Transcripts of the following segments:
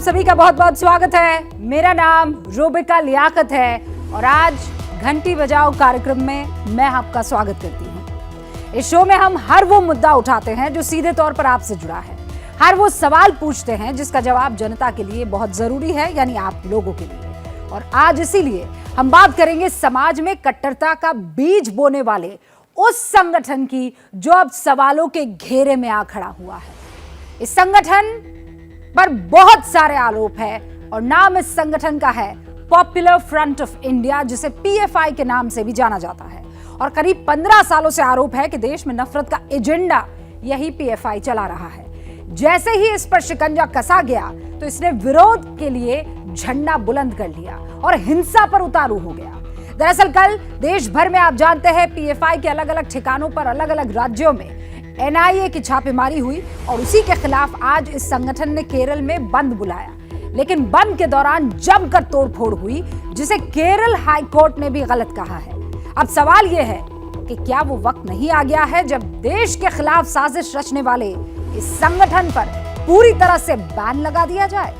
सभी का बहुत बहुत स्वागत है। मेरा नाम रूबिका लियाकत है और आज घंटी बजाओ कार्यक्रम में मैं आपका स्वागत करती हूँ। इस शो में हम हर वो मुद्दा उठाते हैं जो सीधे तौर पर आपसे जुड़ा है, हर वो सवाल पूछते हैं जिसका जवाब जनता के लिए बहुत जरूरी है, यानी आप लोगों के लिए। और आज इसीलिए हम बात करेंगे समाज में कट्टरता का बीज बोने वाले उस संगठन की जो अब सवालों के घेरे में आ खड़ा हुआ है। इस संगठन पर बहुत सारे आरोप है और नाम इस संगठन का है पॉपुलर फ्रंट ऑफ इंडिया, जिसे पीएफआई के नाम से भी जाना जाता है। और करीब 15 सालों से आरोप है कि देश में नफरत का एजेंडा यही पीएफआई चला रहा है। जैसे ही इस पर शिकंजा कसा गया तो इसने विरोध के लिए झंडा बुलंद कर लिया और हिंसा पर उतारू हो गया। दरअसल कल देश भर में आप जानते हैं पीएफआई के अलग अलग ठिकानों पर अलग अलग राज्यों में एनआईए की छापेमारी हुई और उसी के खिलाफ आज इस संगठन ने केरल में बंद बुलाया। लेकिन बंद के दौरान जमकर तोड़फोड़ हुई, जिसे केरल हाई कोर्ट ने भी गलत कहा है। अब सवाल यह है कि क्या वो वक्त नहीं आ गया है जब देश के खिलाफ साजिश रचने वाले इस संगठन पर पूरी तरह से बैन लगा दिया जाए।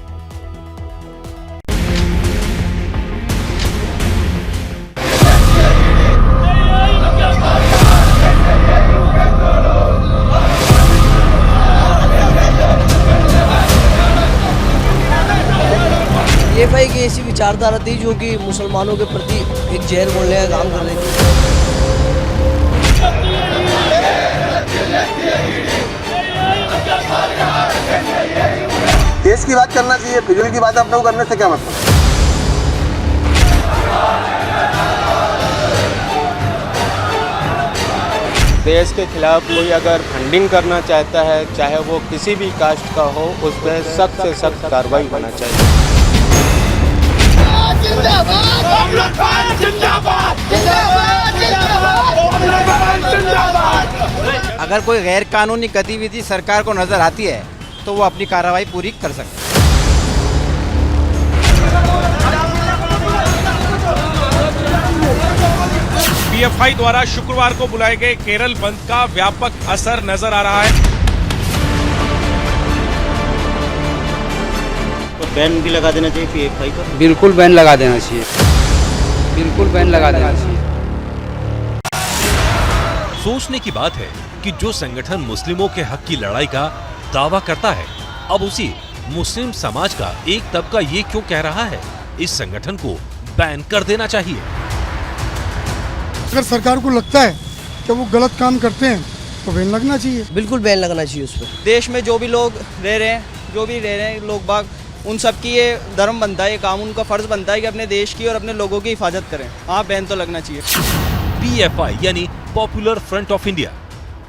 पीएफआई की ऐसी विचारधारा थी जो कि मुसलमानों के प्रति एक जहर बोलने का काम कर रही थी। देश की बात करना चाहिए, फिजूल की बात अपने को करने से क्या मतलब। देश के खिलाफ कोई अगर फंडिंग करना चाहता है, चाहे वो किसी भी कास्ट का हो, उस पर सख्त से सख्त कार्रवाई होना चाहिए। अगर कोई गैर कानूनी गतिविधि सरकार को नजर आती है तो वो अपनी कार्रवाई पूरी कर सकते हैं। पीएफआई द्वारा शुक्रवार को बुलाए गए केरल बंद का व्यापक असर नजर आ रहा है। तो बैन भी लगा देना चाहिए पीएफआई का। बिल्कुल बैन लगा देना चाहिए, बिल्कुल बैन लगा देना चाहिए। सोचने की बात है कि जो संगठन मुस्लिमों के हक की लड़ाई का दावा करता है, अब उसी मुस्लिम समाज का एक तबका ये क्यों कह रहा है इस संगठन को बैन कर देना चाहिए। अगर सरकार को लगता है कि वो गलत काम करते हैं तो बैन लगना चाहिए। बिल्कुल बैन लगना चाहिए उस पर। देश में जो भी लोग रह रहे हैं, जो भी रह रहे हैं लोग बाग, उन सब की ये धर्म बनता है, ये कानून का फर्ज बनता है कि अपने देश की और अपने लोगों की हिफाजत करें। हाँ, बैन तो लगना चाहिए। पीएफआई यानी पॉपुलर फ्रंट ऑफ इंडिया,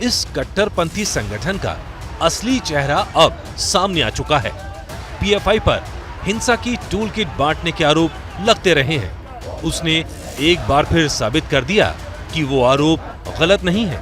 इस कट्टरपंथी संगठन का असली चेहरा अब सामने आ चुका है। पीएफआई पर हिंसा की टूल किट बांटने के आरोप लगते रहे हैं। उसने एक बार फिर साबित कर दिया कि वो आरोप गलत नहीं है।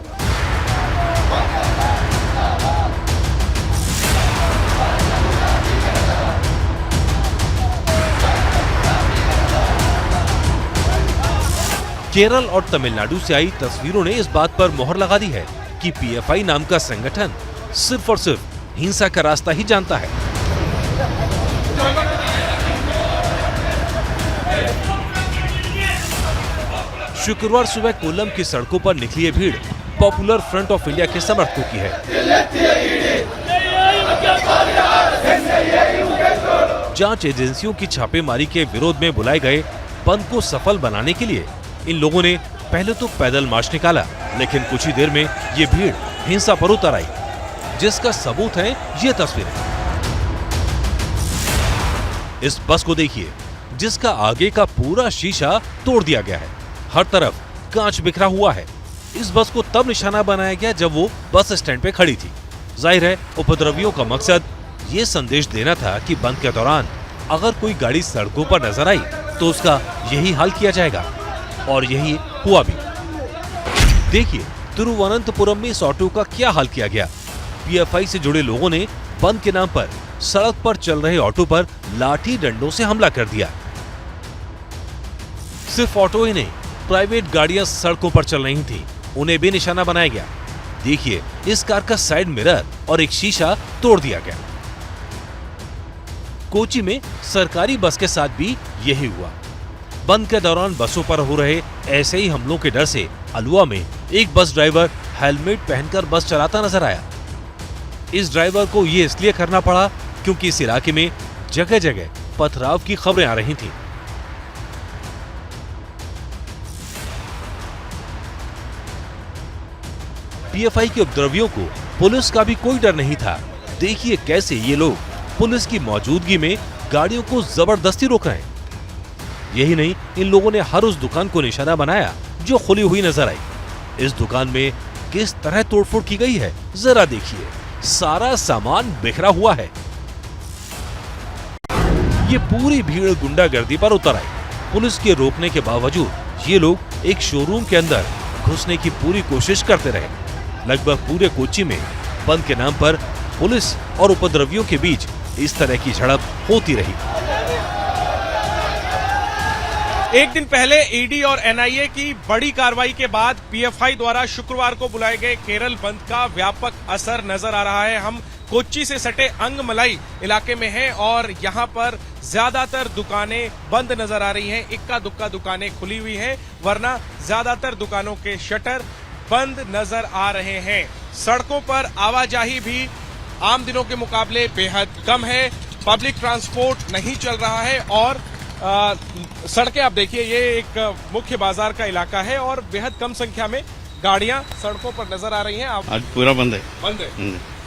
केरल और तमिलनाडु से आई तस्वीरों ने इस बात पर मोहर लगा दी है कि पीएफआई नाम का संगठन सिर्फ और सिर्फ हिंसा का रास्ता ही जानता है। शुक्रवार सुबह कोल्लम की सड़कों पर निकली ये भीड़ पॉपुलर फ्रंट ऑफ इंडिया के समर्थकों की है। जांच एजेंसियों की छापेमारी के विरोध में बुलाए गए बंद को सफल बनाने के लिए इन लोगों ने पहले तो पैदल मार्च निकाला, लेकिन कुछ ही देर में ये भीड़ हिंसा पर उतर आई, जिसका सबूत है ये तस्वीरें। इस बस को देखिए, जिसका आगे का पूरा शीशा तोड़ दिया गया है, हर तरफ कांच बिखरा हुआ है। इस बस को तब निशाना बनाया गया जब वो बस स्टैंड पे खड़ी थी। जाहिर है उपद्रवियों का मकसद ये संदेश देना था कि बंद के दौरान अगर कोई गाड़ी सड़कों पर नजर आई तो उसका यही हाल किया जाएगा, और यही हुआ भी। देखिए तिरुवनंतपुरम में इस ऑटो का क्या हाल किया गया। पीएफआई से जुड़े लोगों ने बंद के नाम पर सड़क पर चल रहे ऑटो पर लाठी डंडों से हमला कर दिया। सिर्फ ऑटो ही नहीं, प्राइवेट गाड़ियां सड़कों पर चल रही थी, उन्हें भी निशाना बनाया गया। देखिए इस कार का साइड मिरर और एक शीशा तोड़ दिया गया। कोची में सरकारी बस के साथ भी यही हुआ। बंद के दौरान बसों पर हो रहे ऐसे ही हमलों के डर से अलुआ में एक बस ड्राइवर हेलमेट पहनकर बस चलाता नजर आया। इस ड्राइवर को ये इसलिए करना पड़ा क्योंकि इस इलाके में जगह जगह पथराव की खबरें आ रही थीं। पीएफआई के उपद्रवियों को पुलिस का भी कोई डर नहीं था। देखिए कैसे ये लोग पुलिस की मौजूदगी में गाड़ियों को जबरदस्ती रोक रहे हैं। यही नहीं, इन लोगों ने हर उस दुकान को निशाना बनाया जो खुली हुई नजर आई। इस दुकान में किस तरह तोड़फोड़ की गई है जरा देखिए। सारा सामान बिखरा हुआ है। ये पूरी भीड़ गुंडागर्दी पर उतर आई। पुलिस के रोकने के बावजूद ये लोग एक शोरूम के अंदर घुसने की पूरी कोशिश करते रहे। लगभग पूरे कोची में बंद के नाम पर पुलिस और उपद्रवियों के बीच इस तरह की झड़प होती रही। एक दिन पहले ईडी और एनआईए की बड़ी कार्रवाई के बाद पीएफआई द्वारा शुक्रवार को बुलाए गए केरल बंद का व्यापक असर नजर आ रहा है। हम कोच्चि से सटे अंगमलाई इलाके में हैं और यहां पर ज्यादातर दुकानें बंद नजर आ रही हैं। इक्का दुक्का दुकानें खुली हुई हैं, वरना ज्यादातर दुकानों के शटर बंद नजर आ रहे हैं। सड़कों पर आवाजाही भी आम दिनों के मुकाबले बेहद कम है। पब्लिक ट्रांसपोर्ट नहीं चल रहा है और सड़कें आप देखिए, ये एक मुख्य बाजार का इलाका है और बेहद कम संख्या में गाड़ियां सड़कों पर नजर आ रही हैं। आज पूरा बंद है। बंद है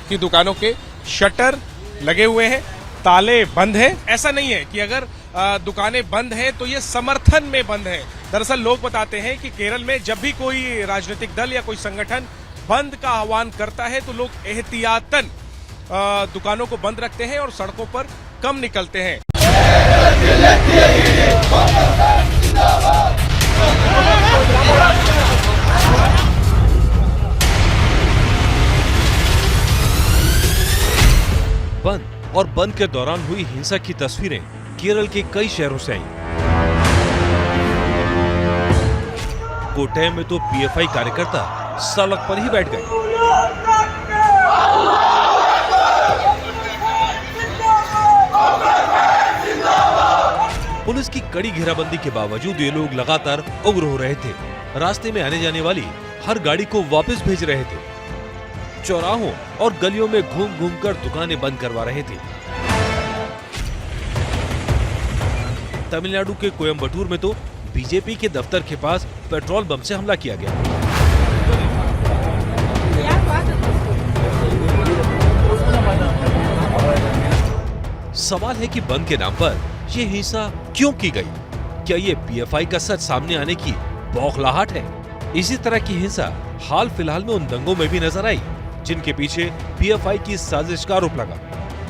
कि दुकानों के शटर लगे हुए हैं, ताले बंद हैं। ऐसा नहीं है कि अगर दुकानें बंद हैं तो ये समर्थन में बंद है। दरअसल लोग बताते हैं कि केरल में जब भी कोई राजनीतिक दल या कोई संगठन बंद का आह्वान करता है तो लोग एहतियातन दुकानों को बंद रखते हैं और सड़कों पर कम निकलते हैं। बंद और बंद के दौरान हुई हिंसा की तस्वीरें केरल के कई शहरों से आईं। कोट्टयम में तो पीएफआई कार्यकर्ता सड़क पर ही बैठ गए। पुलिस की कड़ी घेराबंदी के बावजूद ये लोग लगातार उग्र हो रहे थे। रास्ते में आने जाने वाली हर गाड़ी को वापस भेज रहे थे। चौराहों और गलियों में घूम घूम कर दुकानें बंद करवा रहे थे। तमिलनाडु के कोयम्बटूर में तो बीजेपी के दफ्तर के पास पेट्रोल बम से हमला किया गया। सवाल है कि बंद के नाम पर ये हिंसा क्यों की गई? क्या ये पीएफआई का सच सामने आने की बौखलाहट है? इसी तरह की हिंसा हाल फिलहाल में उन दंगों में भी नजर आई जिनके पीछे पीएफआई की साजिश का आरोप लगा।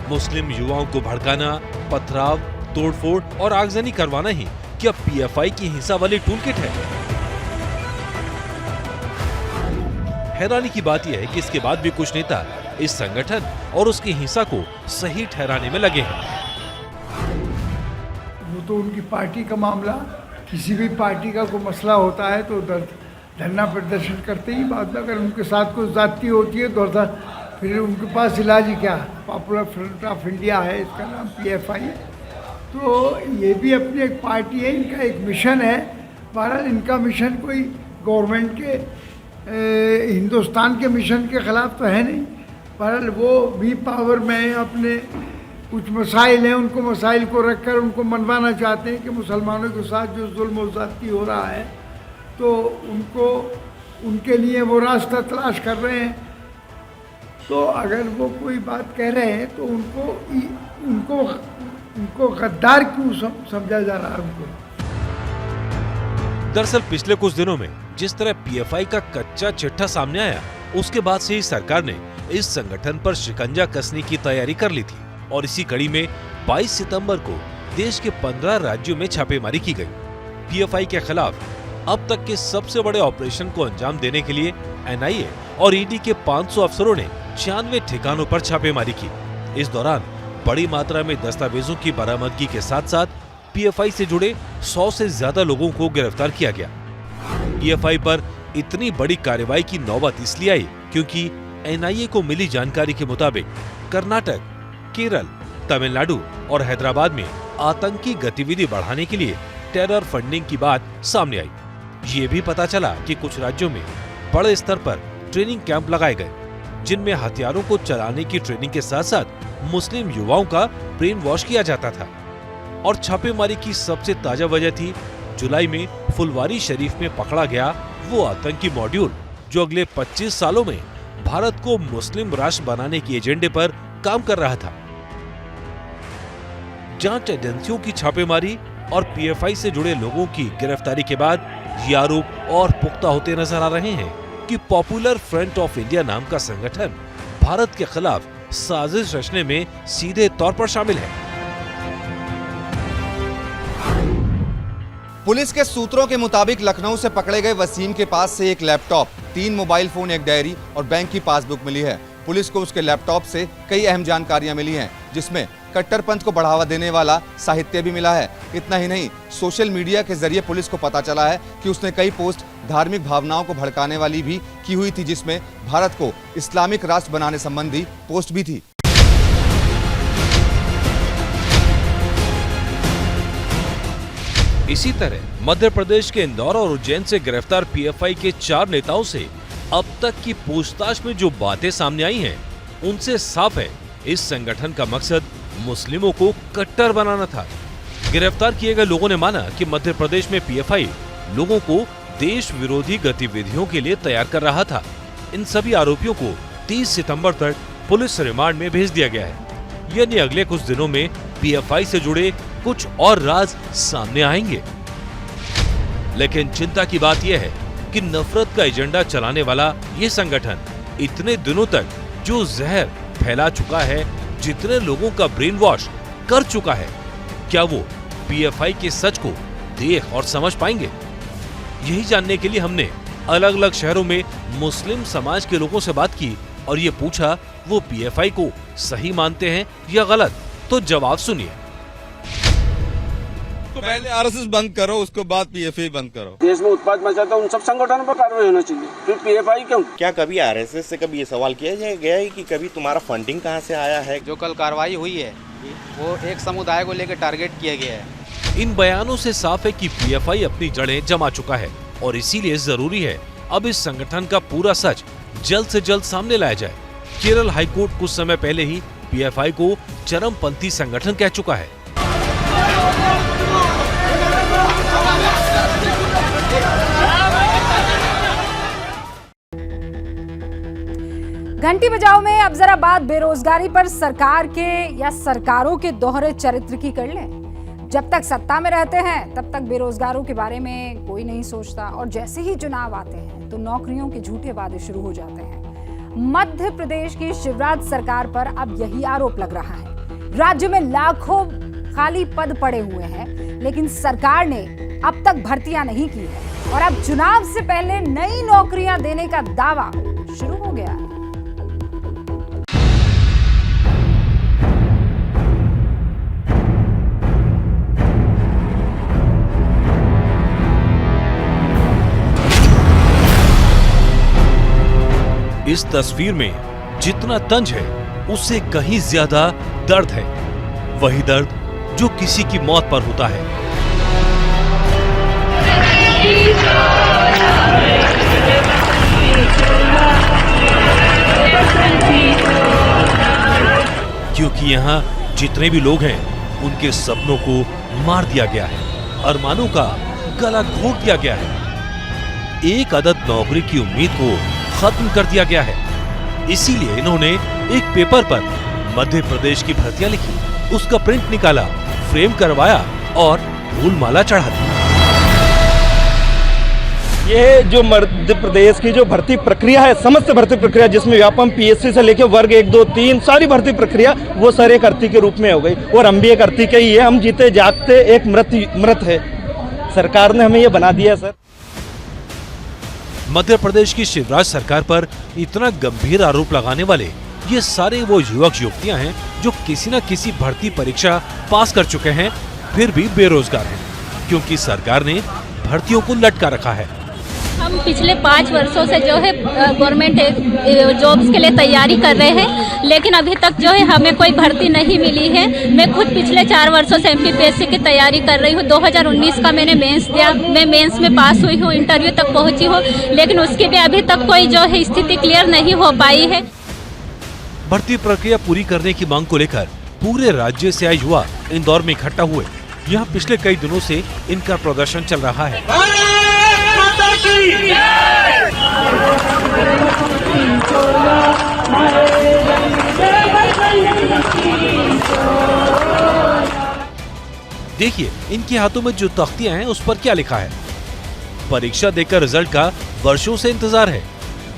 मुस्लिम युवाओं को भड़काना, पथराव, तोड़फोड़ और आगजनी करवाना ही क्या पीएफआई की हिंसा वाली टूलकिट है? हैरानी की बात यह है कि इसके बाद भी कुछ नेता इस संगठन और उसकी हिंसा को सही ठहराने में लगे हैं। वो तो उनकी पार्टी का मामला, किसी भी पार्टी का कोई मसला होता है तो धरना प्रदर्शन करते ही, बाद में अगर उनके साथ कोई ज्यादती होती है तो फिर उनके पास इलाज ही क्या? पॉपुलर फ्रंट ऑफ इंडिया है, इसका नाम पीएफआई। तो ये भी अपनी एक पार्टी है, इनका एक मिशन है। बहरहाल इनका मिशन कोई गवर्नमेंट के हिंदुस्तान के मिशन के खिलाफ तो है नहीं। बहरहाल वो भी पावर में अपने कुछ मसाइल हैं, उनको मसाइल को रखकर उनको मनवाना चाहते हैं कि मुसलमानों के साथ जो जुल्म और ज़्यादती हो रहा है तो उनको, उनके लिए वो रास्ता तलाश कर रहे हैं। तो अगर वो कोई बात कह रहे हैं तो उनको गद्दार क्यों समझा जा रहा है उनको? दरअसल पिछले कुछ दिनों में जिस तरह पीएफआई का कच्चा चिट्ठा सामने आया, उसके बाद से ही सरकार ने इस संगठन पर शिकंजा कसने की तैयारी कर ली थी और इसी कड़ी में 22 सितंबर को देश के 15 राज्यों में छापेमारी की गई। पीएफआई के खिलाफ अब तक के सबसे बड़े ऑपरेशन को अंजाम देने के लिए एनआईए और ईडी के 500 अफसरों ने 96 ठिकानों पर छापेमारी की। इस दौरान बड़ी मात्रा में दस्तावेजों की बरामदगी के साथ साथ पीएफआई से जुड़े 100 से ज्यादा लोगों को गिरफ्तार किया गया। पीएफआई पर इतनी बड़ी कार्रवाई की नौबत इसलिए आई क्योंकि एनआईए को मिली जानकारी के मुताबिक कर्नाटक, केरल, तमिलनाडु और हैदराबाद में आतंकी गतिविधि बढ़ाने के लिए टेरर फंडिंग की बात सामने आई। ये भी पता चला कि कुछ राज्यों में बड़े स्तर पर ट्रेनिंग कैंप लगाए गए, जिनमें हथियारों को चलाने की ट्रेनिंग के साथ साथ मुस्लिम युवाओं का ब्रेन वॉश किया जाता था। और छापेमारी की सबसे ताजा वजह थी जुलाई में फुलवारी शरीफ में पकड़ा गया वो आतंकी मॉड्यूल जो अगले 25 सालों में भारत को मुस्लिम राष्ट्र बनाने के एजेंडे पर काम कर रहा था। जांच एजेंसियों की छापेमारी और पीएफआई से जुड़े लोगों की गिरफ्तारी के बाद ये आरोप और पुख्ता होते नजर आ रहे हैं कि पॉपुलर फ्रंट ऑफ इंडिया नाम का संगठन भारत के खिलाफ साजिश रचने में सीधे तौर पर शामिल है। पुलिस के सूत्रों के मुताबिक लखनऊ से पकड़े गए वसीम के पास से एक लैपटॉप, 3 मोबाइल फोन, एक डायरी और बैंक की पासबुक मिली है। पुलिस को उसके लैपटॉप से कई अहम जानकारियां मिली हैं, जिसमें कट्टरपंथ को बढ़ावा देने वाला साहित्य भी मिला है। इतना ही नहीं, सोशल मीडिया के जरिए पुलिस को पता चला है कि उसने कई पोस्ट धार्मिक भावनाओं को भड़काने वाली भी की हुई थी, जिसमें भारत को इस्लामिक राष्ट्र बनाने संबंधी पोस्ट भी थी। इसी तरह मध्य प्रदेश के इंदौर और उज्जैन से गिरफ्तार पीएफआई के 4 नेताओं से अब तक की पूछताछ में जो बातें सामने आई हैं, उनसे साफ है इस संगठन का मकसद मुस्लिमों को कट्टर बनाना था। गिरफ्तार किए गए लोगों ने माना कि मध्य प्रदेश में पीएफआई लोगों को देश विरोधी गतिविधियों के लिए तैयार कर रहा था। इन सभी आरोपियों को 30 सितंबर तक पुलिस रिमांड में भेज दिया गया है। यानी अगले कुछ दिनों में पीएफआई से जुड़े कुछ और राज सामने आएंगे। लेकिन चिंता की बात यह है कि नफरत का एजेंडा चलाने वाला ये संगठन इतने दिनों तक जो जहर फैला चुका है, जितने लोगों का ब्रेन वॉश कर चुका है, क्या वो पीएफआई के सच को देख और समझ पाएंगे? यही जानने के लिए हमने अलग अलग शहरों में मुस्लिम समाज के लोगों से बात की और ये पूछा वो पीएफआई को सही मानते हैं या गलत। तो जवाब सुनिए। तो पहले आरएसएस बंद करो, उसके बाद पीएफआई बंद करो। देश में उत्पाद मचाता है उन सब संगठनों पर कार्रवाई होना चाहिए, फिर पीएफआई क्यों? क्या कभी आरएसएस से कभी ये सवाल किया गया है कि कभी तुम्हारा फंडिंग कहाँ से आया है? जो कल कार्रवाई हुई है वो एक समुदाय को लेकर टारगेट किया गया है। इन बयानों से साफ है कि पीएफआई अपनी जड़ें जमा चुका है और इसीलिए जरूरी है अब इस संगठन का पूरा सच जल्द से जल्द सामने लाया जाए। केरल हाईकोर्ट कुछ समय पहले ही पीएफआई को चरमपंथी संगठन कह चुका है। घंटी बजाओ में अब जरा बात बेरोजगारी पर सरकार के या सरकारों के दोहरे चरित्र की कर लें। जब तक सत्ता में रहते हैं तब तक बेरोजगारों के बारे में कोई नहीं सोचता और जैसे ही चुनाव आते हैं तो नौकरियों के झूठे वादे शुरू हो जाते हैं। मध्य प्रदेश की शिवराज सरकार पर अब यही आरोप लग रहा है। राज्य में लाखों खाली पद पड़े हुए हैं, लेकिन सरकार ने अब तक भर्तियां नहीं की है और अब चुनाव से पहले नई नौकरियां देने का दावा शुरू हो गया है। इस तस्वीर में जितना तंज है उससे कहीं ज्यादा दर्द है, वही दर्द जो किसी की मौत पर होता है। क्योंकि यहाँ जितने भी लोग हैं उनके सपनों को मार दिया गया है, अरमानों का गला घोट दिया गया है, एक अदद नौकरी की उम्मीद को खत्म कर दिया गया है। इसीलिए इन्होंने एक पेपर पर मध्य प्रदेश की भर्तियां लिखी, उसका प्रिंट निकाला, फ्रेम करवाया और फूलमाला चढ़ा दी। ये जो मध्य प्रदेश की जो भर्ती प्रक्रिया है, समस्त भर्ती प्रक्रिया जिसमें व्यापम पीएससी से लेकर वर्ग 1, 2, 3 सारी भर्ती प्रक्रिया वो सर एक अर्ती के रूप में हो गई और हम भी एक अर्ती के ही है। हम जीते जागते एक मृत है। सरकार ने हमें ये बना दिया सर। मध्य प्रदेश की शिवराज सरकार पर इतना गंभीर आरोप लगाने वाले ये सारे वो युवक युवतियां हैं जो किसी न किसी भर्ती परीक्षा पास कर चुके हैं, फिर भी बेरोजगार हैं, क्योंकि सरकार ने भर्तियों को लटका रखा है। हम पिछले 5 वर्षों से जो है गवर्नमेंट जॉब्स के लिए तैयारी कर रहे हैं, लेकिन अभी तक जो है हमें कोई भर्ती नहीं मिली है। मैं खुद पिछले 4 वर्षों से MPPSC की तैयारी कर रही हूँ। 2019 का मैंने मेंस दिया, मैं मेंस में पास हुई हूँ, इंटरव्यू तक पहुँची हूँ, लेकिन उसकी भी अभी तक कोई जो है स्थिति क्लियर नहीं हो पाई है। भर्ती प्रक्रिया पूरी करने की मांग को लेकर पूरे राज्य से आए युवा इंदौर में इकट्ठा हुए। यहाँ पिछले कई दिनों से इनका प्रदर्शन चल रहा है। देखिए इनके हाथों में जो तख्तियां हैं उस पर क्या लिखा है। परीक्षा देकर रिजल्ट का वर्षों से इंतजार है।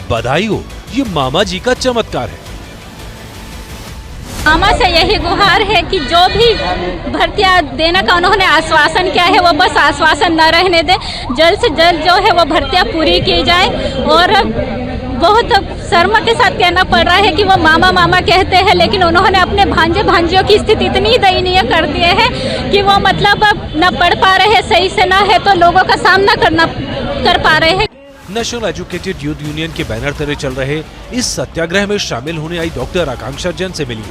बधाई हो, ये मामा जी का चमत्कार है। मामा से यही गुहार है कि जो भी भर्तियां देने का उन्होंने आश्वासन किया है वो बस आश्वासन न रहने दें, जल्द से जल्द जो है वो भर्तियां पूरी की जाए। और बहुत शर्म के साथ कहना पड़ रहा है कि वो मामा मामा कहते हैं, लेकिन उन्होंने अपने भांजे भांजियों की स्थिति इतनी दयनीय कर दिए है कि वो मतलब न पढ़ पा रहे हैं सही से, ना है तो लोगों का सामना कर पा रहे हैं। नेशनल एजुकेटेड यूथ यूनियन के बैनर तले चल रहे इस सत्याग्रह में शामिल होने आई डॉक्टर आकांक्षा जैन से मिली।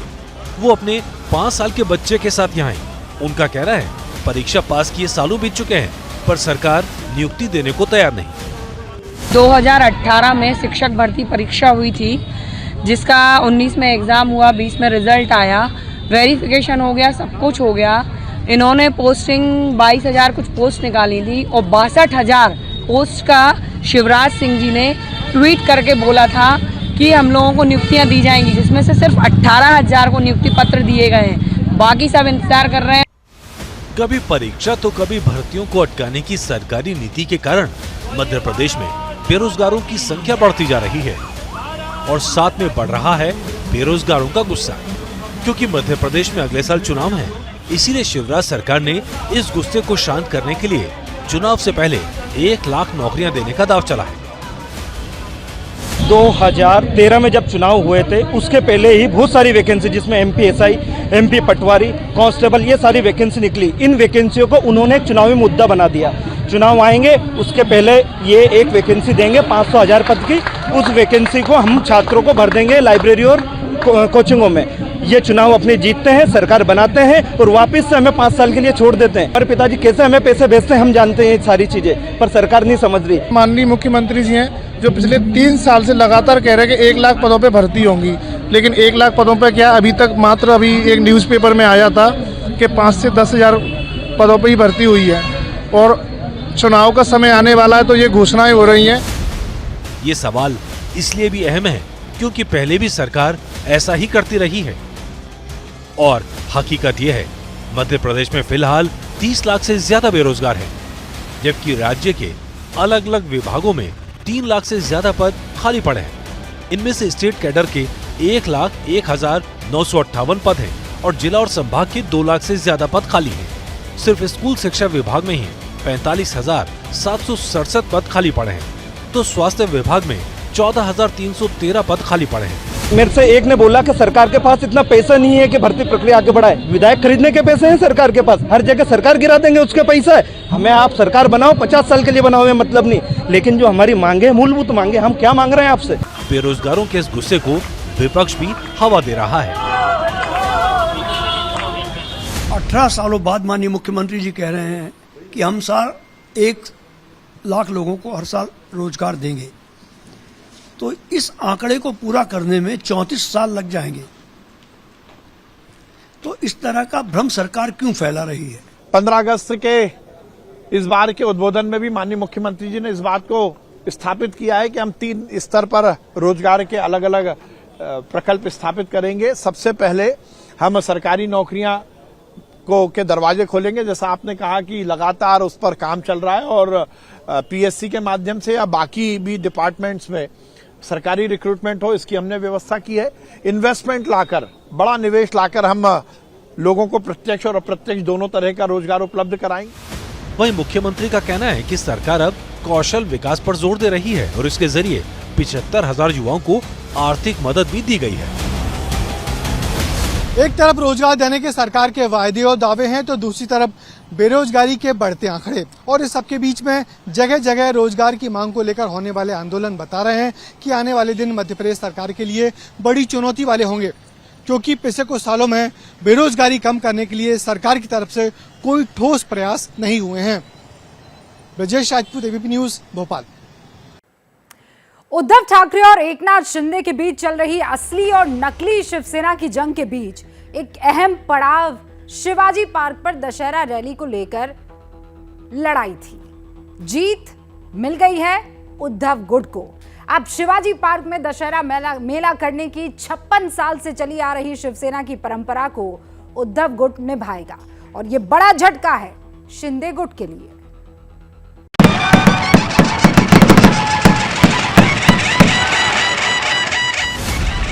वो अपने 5 साल के बच्चे के साथ यहाँ आई। उनका कहना है परीक्षा पास किए सालों बीत चुके हैं, पर सरकार नियुक्ति देने को तैयार नहीं। 2018 में शिक्षक भर्ती परीक्षा हुई थी, जिसका 19 में एग्ज़ाम हुआ, 20 में रिजल्ट आया, वेरिफिकेशन हो गया, सब कुछ हो गया। इन्होंने पोस्टिंग 22,000 कुछ पोस्ट निकाली थी और 62,000 पोस्ट का शिवराज सिंह जी ने ट्वीट करके बोला था कि हम लोगों को नियुक्तियां दी जाएंगी, जिसमें से सिर्फ 18,000 को नियुक्ति पत्र दिए गए हैं। बाकी सब इंतजार कर रहे हैं। कभी परीक्षा तो कभी भर्तियों को अटकाने की सरकारी नीति के कारण मध्य प्रदेश में बेरोजगारों की संख्या बढ़ती जा रही है और साथ में बढ़ रहा है बेरोजगारों का गुस्सा, क्योंकि मध्य प्रदेश में अगले साल चुनाव है। इसीलिए शिवराज सरकार ने इस गुस्से को शांत करने के लिए चुनाव से पहले 1 लाख नौकरियां देने का दाव चला है। 2013 में जब चुनाव हुए थे उसके पहले ही बहुत सारी वैकेंसी, जिसमें MPSI, MP पटवारी, कांस्टेबल, ये सारी वैकेंसी निकली। इन वैकेंसियों को उन्होंने एक चुनावी मुद्दा बना दिया। चुनाव आएंगे उसके पहले ये एक वैकेंसी देंगे 500,000 पद की, उस वैकेंसी को हम छात्रों को भर देंगे लाइब्रेरी और कोचिंगों में। ये चुनाव अपने जीतते हैं, सरकार बनाते हैं और वापस से हमें 5 साल के लिए छोड़ देते हैं। और पिताजी कैसे हमें पैसे भेजते हैं हम जानते हैं सारी चीजें, पर सरकार नहीं समझ रही। माननीय मुख्यमंत्री जी हैं जो पिछले 3 साल से लगातार कह रहे हैं कि 1 लाख पदों पे भर्ती होंगी, लेकिन 1 लाख पदों पे क्या अभी तक मात्र अभी एक न्यूज़पेपर में आया था कि 5 से 10,000 पदों पे ही भर्ती हुई है और चुनाव का समय आने वाला है तो ये घोषणाएं हो रही हैं। ये सवाल इसलिए भी अहम है क्योंकि पहले भी सरकार ऐसा ही करती रही है और हकीकत यह है मध्य प्रदेश में फिलहाल 30 लाख से ज्यादा बेरोजगार हैं, जबकि राज्य के अलग अलग विभागों में 3 लाख से ज्यादा पद खाली पड़े हैं। इनमें से स्टेट कैडर के 1,01,958 पद हैं और जिला और संभाग के 2 लाख से ज्यादा पद खाली हैं। सिर्फ स्कूल शिक्षा विभाग में ही 45,767 पद खाली पड़े हैं, तो स्वास्थ्य विभाग में 14,313 पद खाली पड़े हैं। मेरे से एक ने बोला कि सरकार के पास इतना पैसा नहीं है कि भर्ती प्रक्रिया आगे बढ़ाए। विधायक खरीदने के पैसे हैं सरकार के पास, हर जगह सरकार गिरा देंगे उसके पैसा है। हमें आप सरकार बनाओ, 50 साल के लिए बनाओ, मतलब नहीं, लेकिन जो हमारी मांगे मूलभूत मांगे, हम क्या मांग रहे हैं आपसे। बेरोजगारों के इस गुस्से को विपक्ष भी हवा दे रहा है। 18 सालों बाद माननीय मुख्यमंत्री जी कह रहे हैं कि हम साल 1 लाख लोगों को हर साल रोजगार देंगे, तो इस आंकड़े को पूरा करने में 34 साल लग जाएंगे। तो इस तरह का भ्रम सरकार क्यों फैला रही है। 15 अगस्त के इस बार के उद्बोधन में भी माननीय मुख्यमंत्री जी ने इस बात को स्थापित किया है कि हम 3 स्तर पर रोजगार के अलग अलग प्रकल्प स्थापित करेंगे। सबसे पहले हम सरकारी नौकरियां के दरवाजे खोलेंगे, जैसा आपने कहा कि लगातार उस पर काम चल रहा है और PSC के माध्यम से या बाकी भी डिपार्टमेंट्स में सरकारी रिक्रूटमेंट हो, इसकी हमने व्यवस्था की है। इन्वेस्टमेंट लाकर, बड़ा निवेश लाकर हम लोगों को प्रत्यक्ष और अप्रत्यक्ष दोनों तरह का रोजगार उपलब्ध कराएंगे। वहीं मुख्यमंत्री का कहना है कि सरकार अब कौशल विकास पर जोर दे रही है और इसके जरिए 75,000 युवाओं को आर्थिक मदद भी दी गई है। एक तरफ रोजगार देने के सरकार के वायदे और दावे हैं, तो दूसरी तरफ बेरोजगारी के बढ़ते आंकड़े और इस सबके बीच में जगह जगह रोजगार की मांग को लेकर होने वाले आंदोलन बता रहे हैं कि आने वाले दिन मध्य प्रदेश सरकार के लिए बड़ी चुनौती वाले होंगे, क्योंकि पिछले कुछ सालों में बेरोजगारी कम करने के लिए सरकार की तरफ से कोई ठोस प्रयास नहीं हुए हैं। Brajesh Rajput, ABP news, Bhopal. उद्धव ठाकरे और एकनाथ शिंदे के बीच चल रही असली और नकली शिवसेना की जंग के बीच एक अहम पड़ाव शिवाजी पार्क पर दशहरा रैली को लेकर लड़ाई थी। जीत मिल गई है उद्धव गुट को। अब शिवाजी पार्क में दशहरा मेला करने की 56 साल से चली आ रही शिवसेना की परंपरा को उद्धव गुट निभाएगा और ये बड़ा झटका है शिंदे गुट के लिए।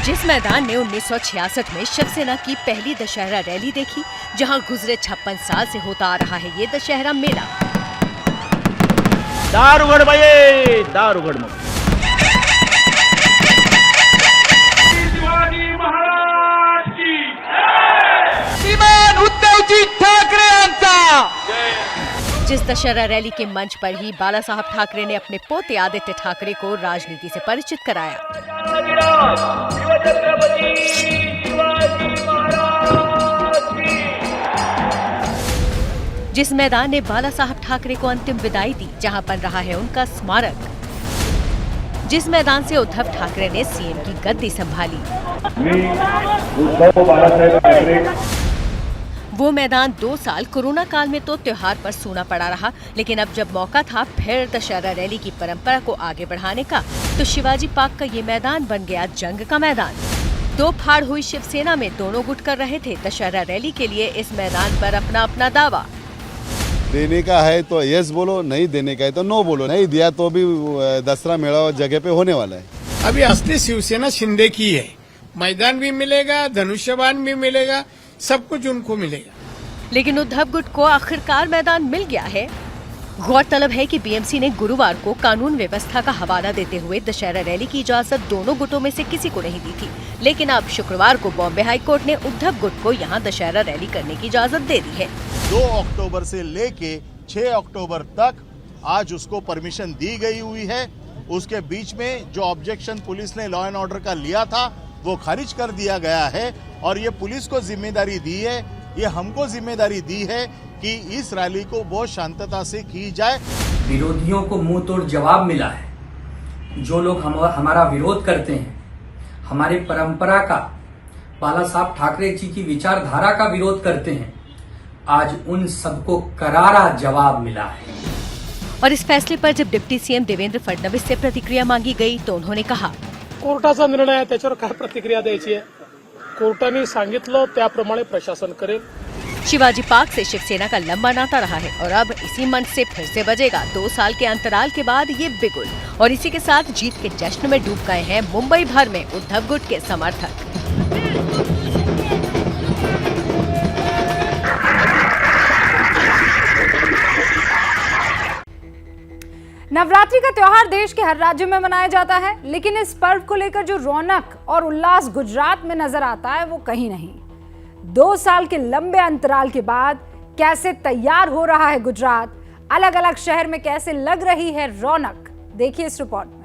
जिस मैदान ने 1966 में शिवसेना की पहली दशहरा रैली देखी, जहां गुजरे 56 साल से होता आ रहा है ये दशहरा मेला। दारूगढ़ भाई, दारूगढ़ में शिवाजी महाराज की श्रीमान उद्धवजी ठाकरे जिस दशहरा रैली के मंच पर ही बाला साहब ठाकरे ने अपने पोते आदित्य ठाकरे को राजनीति से परिचित कराया। जिस मैदान ने बाला साहब ठाकरे को अंतिम विदाई दी, जहां बन रहा है उनका स्मारक। जिस मैदान से उद्धव ठाकरे ने सीएम की गद्दी संभाली, वो मैदान 2 साल कोरोना काल में तो त्योहार पर सूना पड़ा रहा, लेकिन अब जब मौका था फिर दशहरा रैली की परंपरा को आगे बढ़ाने का, तो शिवाजी पार्क का ये मैदान बन गया जंग का मैदान। 2 फाड़ हुई शिवसेना में दोनों गुट कर रहे थे दशहरा रैली के लिए इस मैदान पर अपना अपना दावा। देने का है तो यस बोलो, नहीं देने का है तो नो बोलो। नहीं दिया तो भी दसरा मेला जगह पे होने वाला है। अभी असली शिवसेना शिंदे की है, मैदान भी मिलेगा, धनुष्यबाण भी मिलेगा, सब कुछ उनको मिलेगा। लेकिन उद्धव गुट को आखिरकार मैदान मिल गया है। गौरतलब है कि बीएमसी ने गुरुवार को कानून व्यवस्था का हवाला देते हुए दशहरा रैली की इजाजत दोनों गुटों में से किसी को नहीं दी थी, लेकिन अब शुक्रवार को बॉम्बे हाई कोर्ट ने उद्धव गुट को यहां दशहरा रैली करने की इजाजत दे दी है। 2 अक्टूबर से लेके 6 अक्टूबर तक आज उसको परमिशन दी गई हुई है। उसके बीच में जो ऑब्जेक्शन पुलिस ने लॉ एंड ऑर्डर का लिया था वो खारिज कर दिया गया है और ये पुलिस को जिम्मेदारी दी है, ये हमको जिम्मेदारी दी है कि इस रैली को बहुत शांतता से की जाए। विरोधियों को मुंह तोड़ जवाब मिला है। जो लोग हमारा विरोध करते हैं, हमारी परंपरा का, बाला साहब ठाकरे जी की विचारधारा का विरोध करते हैं, आज उन सबको करारा जवाब मिला है। और इस फैसले पर जब डिप्टी सीएम देवेंद्र फडणवीस से प्रतिक्रिया मांगी गई तो उन्होंने कहा, कोर्टाचा निर्णय आहे, त्याच्यावर काय प्रतिक्रिया द्यायची आहे, कोर्टाने सांगितलं त्याप्रमाणे प्रशासन करेल। शिवाजी पार्क से शिवसेना का लंबा नाता रहा है और अब इसी मंच से फिर से बजेगा 2 साल के अंतराल के बाद ये बिगुल। और इसी के साथ जीत के जश्न में डूब गए हैं मुंबई भर में उद्धव गुट के समर्थक। नवरात्रि का त्योहार देश के हर राज्य में मनाया जाता है, लेकिन इस पर्व को लेकर जो रौनक और उल्लास गुजरात में नजर आता है वो कहीं नहीं। 2 साल के लंबे अंतराल के बाद कैसे तैयार हो रहा है गुजरात, अलग अलग शहर में कैसे लग रही है रौनक, देखिए इस रिपोर्ट में।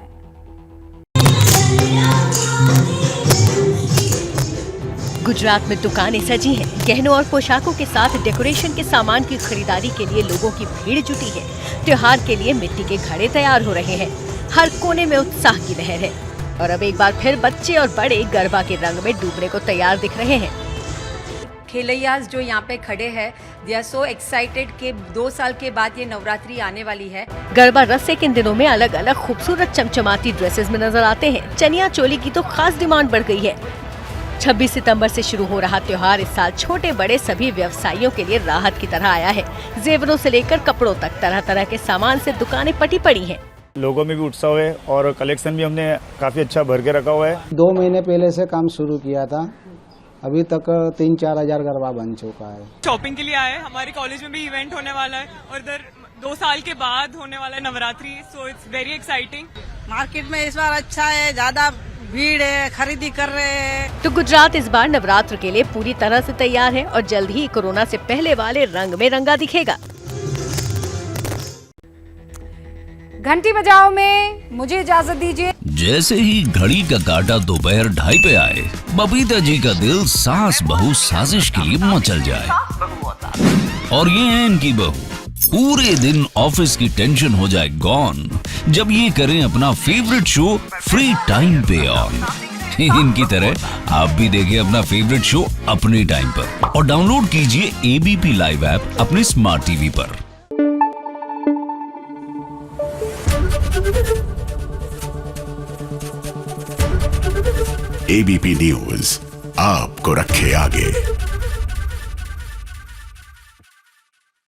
गुजरात में दुकानें सजी हैं, गहनों और पोशाकों के साथ डेकोरेशन के सामान की खरीदारी के लिए लोगों की भीड़ जुटी है। त्योहार के लिए मिट्टी के घड़े तैयार हो रहे हैं, हर कोने में उत्साह की लहर है। और अब एक बार फिर बच्चे और बड़े गरबा के रंग में डूबने को तैयार दिख रहे हैं। खेलैयाज जो यहाँ पे खड़े हैं, दे आर सो एक्साइटेड कि 2 साल के बाद ये नवरात्रि आने वाली है। गरबा रस्से के इन दिनों में अलग अलग खूबसूरत चमचमाती ड्रेसेस में नजर आते हैं। चनिया चोली की तो खास डिमांड बढ़ गई है। 26 सितंबर से शुरू हो रहा त्योहार इस साल छोटे बड़े सभी व्यवसायियों के लिए राहत की तरह आया है। जेवरों से लेकर कपड़ों तक तरह तरह के सामान से दुकानें पटी पड़ी हैं। लोगों में भी उत्साह है और कलेक्शन भी हमने काफी अच्छा भर के रखा हुआ है। 2 महीने पहले से काम शुरू किया था, अभी तक 3-4 हजार गरबा बन चुका है। शॉपिंग के लिए आए, हमारे कॉलेज में भी इवेंट होने वाला है और इधर 2 साल के बाद होने वाला है Navratri, so it's very exciting. Market में इस बार अच्छा है, ज्यादा भीड़ है, खरीदी कर रहे हैं। तो गुजरात इस बार नवरात्र के लिए पूरी तरह से तैयार है और जल्द ही कोरोना से पहले वाले रंग में रंगा दिखेगा। घंटी बजाओ में मुझे इजाजत दीजिए। जैसे ही घड़ी का काटा दोपहर 2:30 पे आए, बबीता जी का दिल सास बहू साजिश के लिए मचल जाए। और ये है इनकी बहू, पूरे दिन ऑफिस की टेंशन हो जाए गॉन जब ये करें अपना फेवरेट शो फ्री टाइम पे ऑन। इनकी तरह आप भी देखिए अपना फेवरेट शो अपने टाइम पर और डाउनलोड कीजिए ABP लाइव ऐप अपने स्मार्ट टीवी पर। ABP न्यूज आपको रखे आगे।